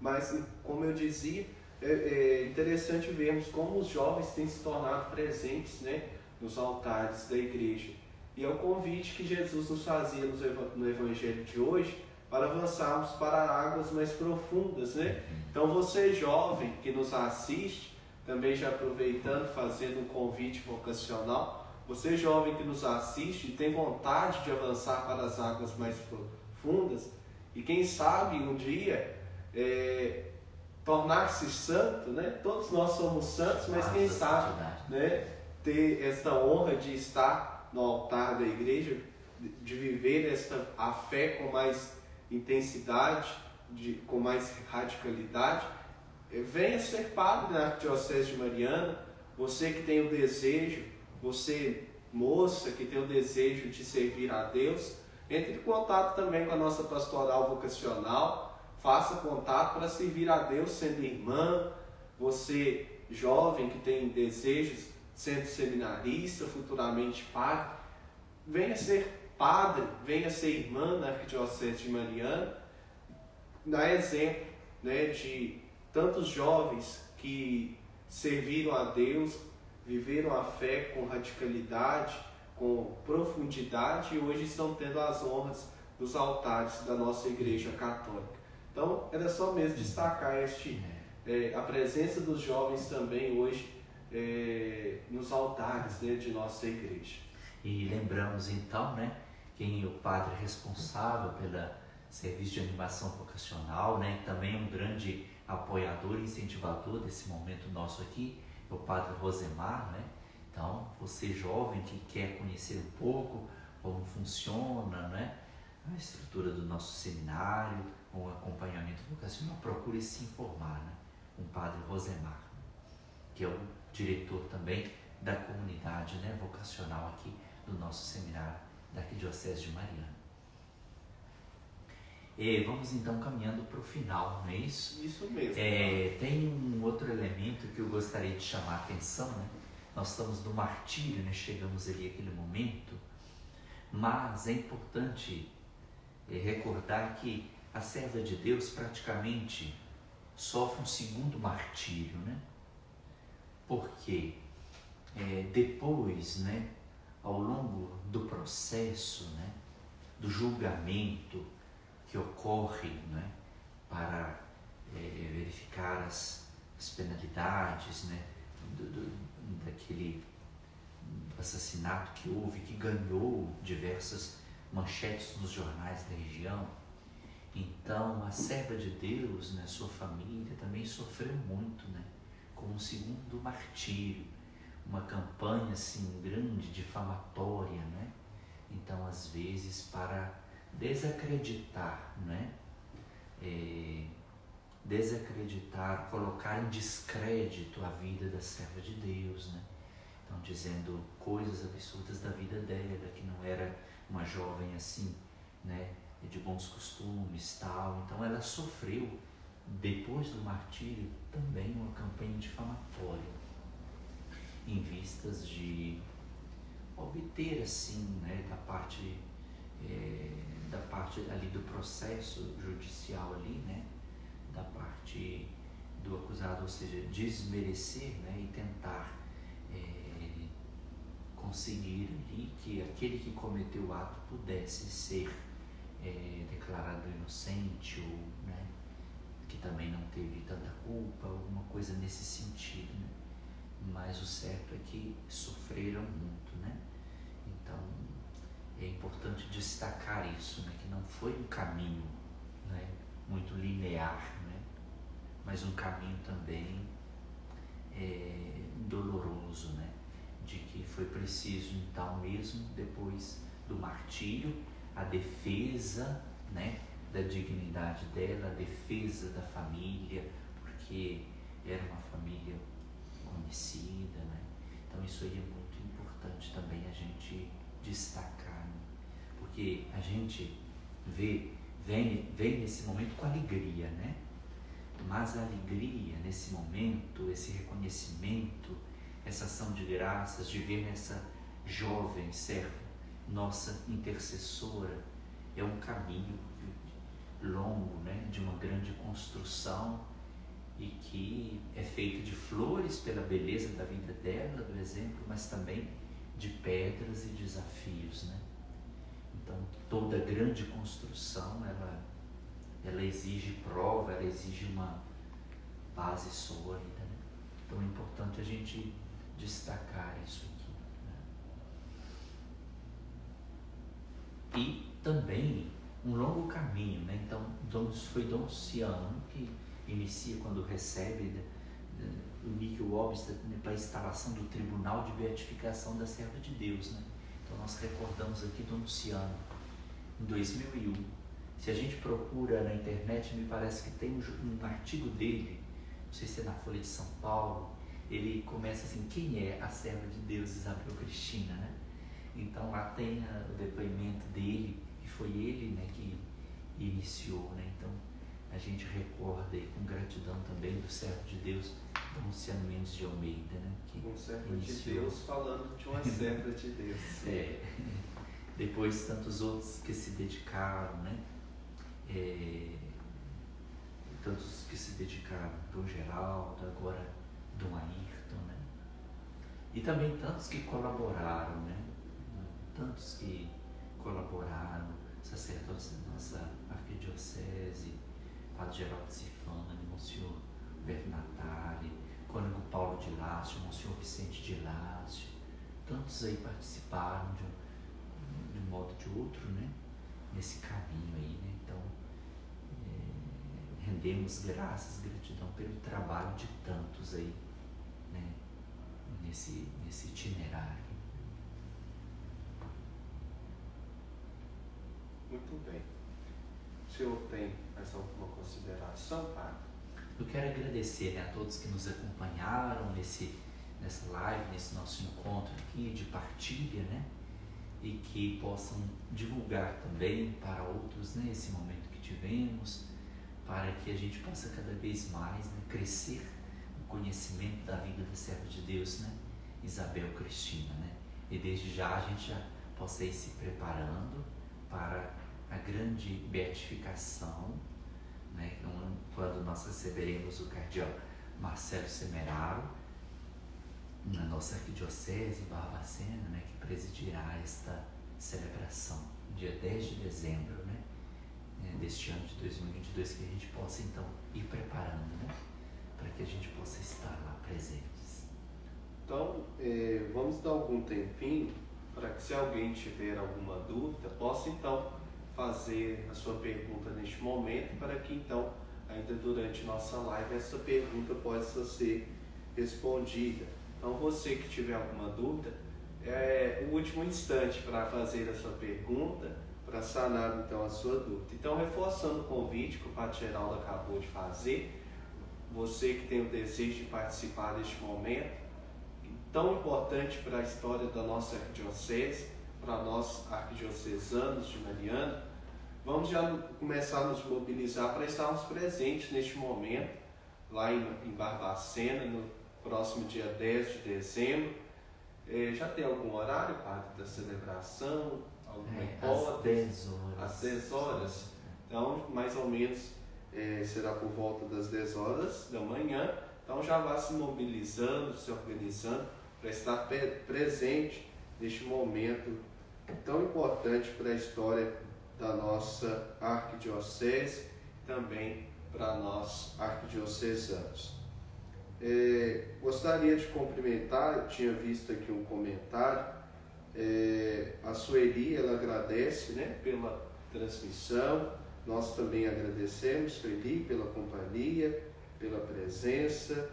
Mas, como eu dizia, é interessante vermos como os jovens têm se tornado presentes, né, nos altares da igreja. E é o convite que Jesus nos fazia no Evangelho de hoje para avançarmos para águas mais profundas, né? Então você jovem que nos assiste, também já aproveitando, fazendo um convite vocacional, você jovem que nos assiste e tem vontade de avançar para as águas mais profundas, e quem sabe um dia tornar-se santo, né? Todos nós somos santos, mas quem sabe, né, ter esta honra de estar no altar da igreja, de viver a fé com mais intensidade, com mais radicalidade. Venha ser padre na Arquidiocese de Mariana, você que tem o desejo, você moça que tem o desejo de servir a Deus, entre em contato também com a nossa pastoral vocacional, faça contato para servir a Deus sendo irmã. Você jovem que tem desejos, sendo seminarista, futuramente padre, venha ser padre, venha ser irmã na Arquidiocese de Mariana. Dá exemplo, né, de tantos jovens que serviram a Deus viveram a fé com radicalidade, com profundidade, e hoje estão tendo as honras dos altares da nossa Igreja Católica. Então, era só mesmo destacar a presença dos jovens também hoje nos altares, né, de nossa Igreja. E lembramos então, né, quem é o padre responsável pelo serviço de animação vocacional, né, também um grande apoiador e incentivador desse momento nosso aqui, é o padre Rosemar, né? Então, você jovem que quer conhecer um pouco como funciona, né, a estrutura do nosso seminário, o acompanhamento vocacional, procure se informar, né, com o padre Rosemar, que é o diretor também da comunidade, né, vocacional aqui do nosso seminário da Arquidiocese de Mariana. E vamos então caminhando para o final, não é isso? Isso mesmo. Tem um outro elemento que eu gostaria de chamar a atenção, né? Nós estamos no martírio, né? Chegamos ali àquele momento, mas é importante recordar que a serva de Deus praticamente sofre um segundo martírio, né? Porque depois, né, ao longo do processo, né, do julgamento que ocorre, né, para verificar as penalidades, né, daquele assassinato que houve, que ganhou diversas manchetes nos jornais da região. Então, a serva de Deus, né, sua família, também sofreu muito, né, com um segundo martírio, uma campanha assim grande, difamatória, né? Então, às vezes, para desacreditar, né? Desacreditar, colocar em descrédito a vida da serva de Deus, né? Então, dizendo coisas absurdas da vida dela, que não era uma jovem assim, né, de bons costumes, tal. Então, ela sofreu, depois do martírio, também uma campanha difamatória, em vistas de obter, assim, né, da parte ali do processo judicial ali, né, da parte do acusado, ou seja, desmerecer, né, e tentar conseguir ali que aquele que cometeu o ato pudesse ser declarado inocente, ou, né, que também não teve tanta culpa, alguma coisa nesse sentido, né? Mas o certo é que sofreram muito, né? Então, é importante destacar isso, né? Que não foi um caminho, né, muito linear, né? Mas um caminho também doloroso, né? De que foi preciso, então, mesmo depois do martírio, a defesa, né, da dignidade dela, a defesa da família, porque era uma família conhecida, né? Então isso aí é muito importante também a gente destacar, né? Porque a gente vem nesse momento com alegria, né? Mas a alegria nesse momento, esse reconhecimento, essa ação de graças, de ver essa jovem serva, nossa intercessora, é um caminho longo, né, de uma grande construção, e que é feito de flores pela beleza da vida dela, do exemplo, mas também de pedras e desafios, né? Então, toda grande construção, ela exige prova, ela exige uma base sólida, né? Então, é importante a gente destacar isso aqui, né? E também um longo caminho, né? Então, foi Dom Luciano que inicia quando recebe o Nick Wobster, né, para a instalação do Tribunal de Beatificação da Serva de Deus, né? Então nós recordamos aqui Dom Luciano, em 2001. Se a gente procura na internet, me parece que tem um artigo dele, não sei se é na Folha de São Paulo, ele começa assim: quem é a serva de Deus Isabel Cristina, né? Então lá tem o depoimento dele, e foi ele, né, que iniciou, né? Então a gente recorda aí com gratidão também do servo de Deus, Dom Luciano Mendes de Almeida, né? Que um servo iniciou... de Deus falando de uma serva de Deus. Depois tantos outros que se dedicaram, né? Tantos que se dedicaram, Dom Geraldo, agora Dom Ayrton, né? E também tantos que colaboraram, né? Tantos que colaboraram, sacerdotes da nossa arquidiocese, Padre Geraldo Zifani, Monsenhor Roberto Natali, Cônego Paulo de Lácio, Monsenhor Vicente de Lácio, tantos aí participaram de um modo ou de outro, né? Nesse caminho aí, né? Então, rendemos graças, gratidão pelo trabalho de tantos aí, né? Nesse itinerário. Muito bem. O senhor tem mais alguma consideração, Padre? Eu quero agradecer, né, a todos que nos acompanharam nessa live, nesse nosso encontro aqui de partilha, né? E que possam divulgar também para outros, né, esse momento que tivemos, para que a gente possa cada vez mais, né, crescer no conhecimento da vida da serva de Deus, né, Isabel Cristina, né? E desde já a gente já possa ir se preparando para a grande beatificação, né, quando nós receberemos o cardeal Marcelo Semeraro na nossa arquidiocese Barbacena, né, que presidirá esta celebração, dia 10 de dezembro, né, deste ano de 2022, que a gente possa então ir preparando, né, para que a gente possa estar lá presentes. Então, vamos dar algum tempinho para que, se alguém tiver alguma dúvida, possa então fazer a sua pergunta neste momento, para que então, ainda durante nossa live, essa pergunta possa ser respondida. Então, você que tiver alguma dúvida, é o último instante para fazer a sua pergunta, para sanar então a sua dúvida. Então, reforçando o convite que o Padre Geraldo acabou de fazer, você que tem o desejo de participar deste momento, tão importante para a história da nossa arquidiocese, para nós arquidiocesanos de Mariana, vamos já começar a nos mobilizar para estarmos presentes neste momento, lá em Barbacena, no próximo dia 10 de dezembro. Já tem algum horário, Padre, da celebração? Alguma hipótese? Às 10 horas. Então, mais ou menos, será por volta das 10 horas da manhã. Então, já vá se mobilizando, se organizando, para estar presente neste momento tão importante para a história da nossa arquidiocese, também para nós arquidiocesanos. Gostaria de cumprimentar, eu tinha visto aqui um comentário, a Sueli, ela agradece, né, pela transmissão, nós também agradecemos, Sueli, pela companhia, pela presença.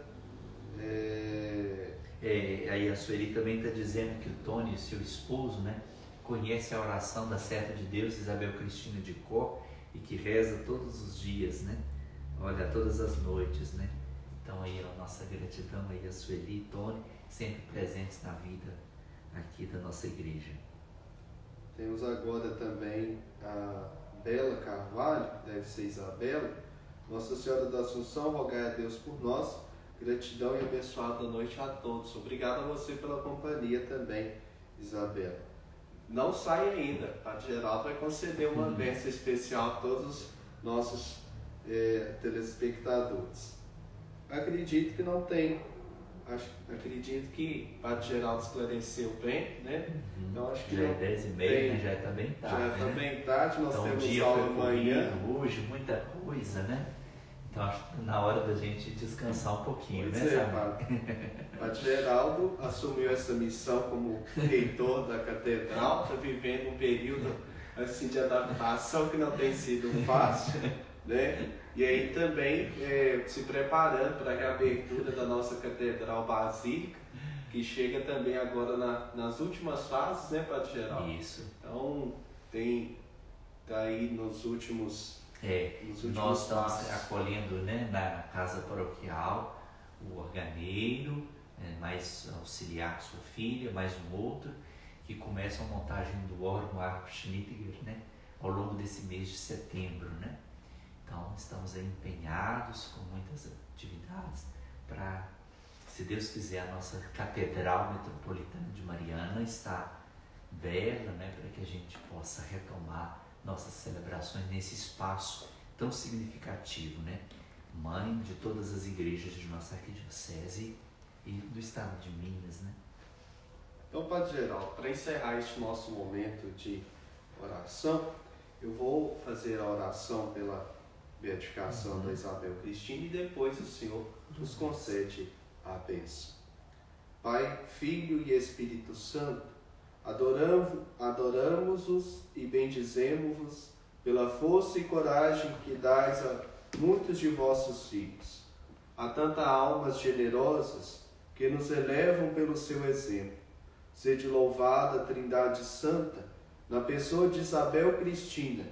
Aí a Sueli também está dizendo que o Tony, seu esposo, né, conhece a oração da serva de Deus, Isabel Cristina de cor, e que reza todos os dias, né? Olha, todas as noites, né? Então aí a nossa gratidão aí a Sueli e Tony, sempre presentes na vida aqui da nossa igreja. Temos agora também a Bela Carvalho, que deve ser Isabela. Nossa Senhora da Assunção, rogai a Deus por nós. Gratidão e abençoada noite a todos. Obrigado a você pela companhia também, Isabela. Não sai ainda, o Padre Geraldo vai conceder uma bênção especial a todos os nossos telespectadores. Acredito que não tem. Acredito que o Padre Geraldo esclareceu bem, né? Então acho que já é 10h30, né? Já está bem tarde. Já está bem tarde, nós então, temos aula amanhã. Hoje, muita coisa, né? Então acho que na hora da gente descansar um pouquinho, pois né? Padre Geraldo assumiu essa missão como reitor da catedral, está vivendo um período assim, de adaptação que não tem sido fácil, né? E aí também se preparando para a reabertura da nossa catedral basílica, que chega também agora nas últimas fases, né, Padre Geraldo? Isso. Então tá aí nos últimos nós estamos acolhendo, né, na casa paroquial o organeiro, mais auxiliar sua filha, mais um outro, que começam a montagem do órgão Arco Schnittiger, né, ao longo desse mês de setembro, né? Então estamos aí empenhados com muitas atividades para, se Deus quiser, a nossa Catedral Metropolitana de Mariana está bela, né, para que a gente possa retomar nossas celebrações nesse espaço tão significativo, né? Mãe de todas as igrejas de nossa arquidiocese e do estado de Minas, né? Então, Padre Geraldo, para encerrar este nosso momento de oração, eu vou fazer a oração pela beatificação da Isabel Cristina e depois o Senhor nos concede a bênção. Pai, Filho e Espírito Santo, adoramos-os e bendizemos-vos pela força e coragem que dais a muitos de vossos filhos. Há tantas almas generosas que nos elevam pelo seu exemplo. Sede louvada, Trindade Santa, na pessoa de Isabel Cristina,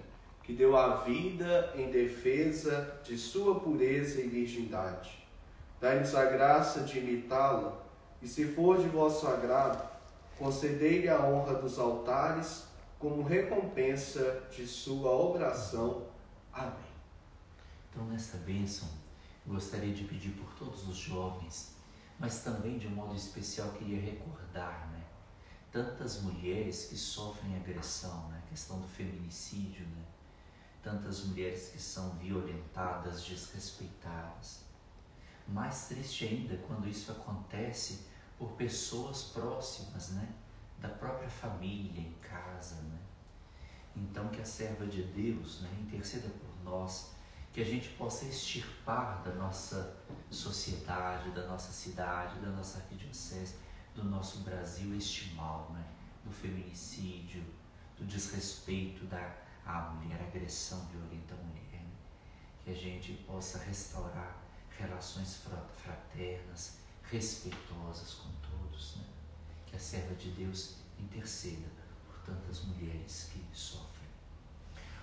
que deu a vida em defesa de sua pureza e virgindade. Dai-nos a graça de imitá-la, e se for de vosso agrado, concedei-lhe a honra dos altares como recompensa de sua oração. Amém. Então, nessa bênção, gostaria de pedir por todos os jovens, mas também de um modo especial queria recordar, tantas mulheres que sofrem agressão, a questão do feminicídio, tantas mulheres que são violentadas, desrespeitadas. Mais triste ainda quando isso acontece por pessoas próximas, da própria família, em casa, Então, que a serva de Deus, interceda por nós, que a gente possa extirpar da nossa sociedade, da nossa cidade, da nossa arquidiocese, do nosso Brasil este mal, do feminicídio, do desrespeito à mulher, agressão violenta à mulher, que a gente possa restaurar relações fraternas, respeitosas com todos, que a serva de Deus interceda por tantas mulheres que sofrem.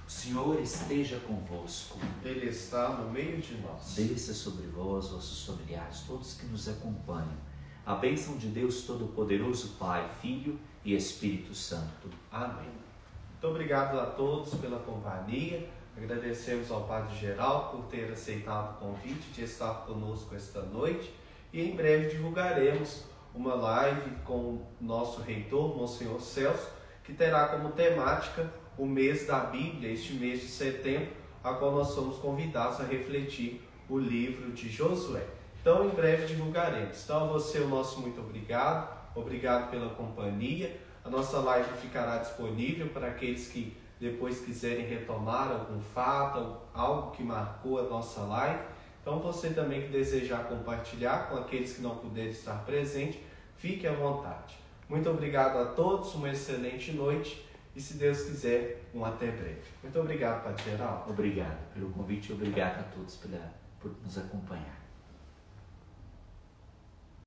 O Senhor esteja convosco. Ele está no meio de nós. Desça sobre vós, vossos familiares, todos que nos acompanham. A bênção de Deus Todo-Poderoso, Pai, Filho e Espírito Santo. Amém. Muito obrigado a todos pela companhia. Agradecemos ao Padre Geraldo por ter aceitado o convite de estar conosco esta noite. E em breve divulgaremos uma live com o nosso reitor, Monsenhor Celso, que terá como temática o mês da Bíblia, este mês de setembro, a qual nós somos convidados a refletir o livro de Josué. Então, em breve divulgaremos. Então, a você o nosso muito obrigado. Obrigado pela companhia. A nossa live ficará disponível para aqueles que depois quiserem retomar algum fato, algo que marcou a nossa live. Então, você também que desejar compartilhar com aqueles que não puderem estar presentes, fique à vontade. Muito obrigado a todos, uma excelente noite e, se Deus quiser, um até breve. Muito obrigado, Padre Geraldo. Obrigado pelo convite e obrigado a todos por nos acompanhar.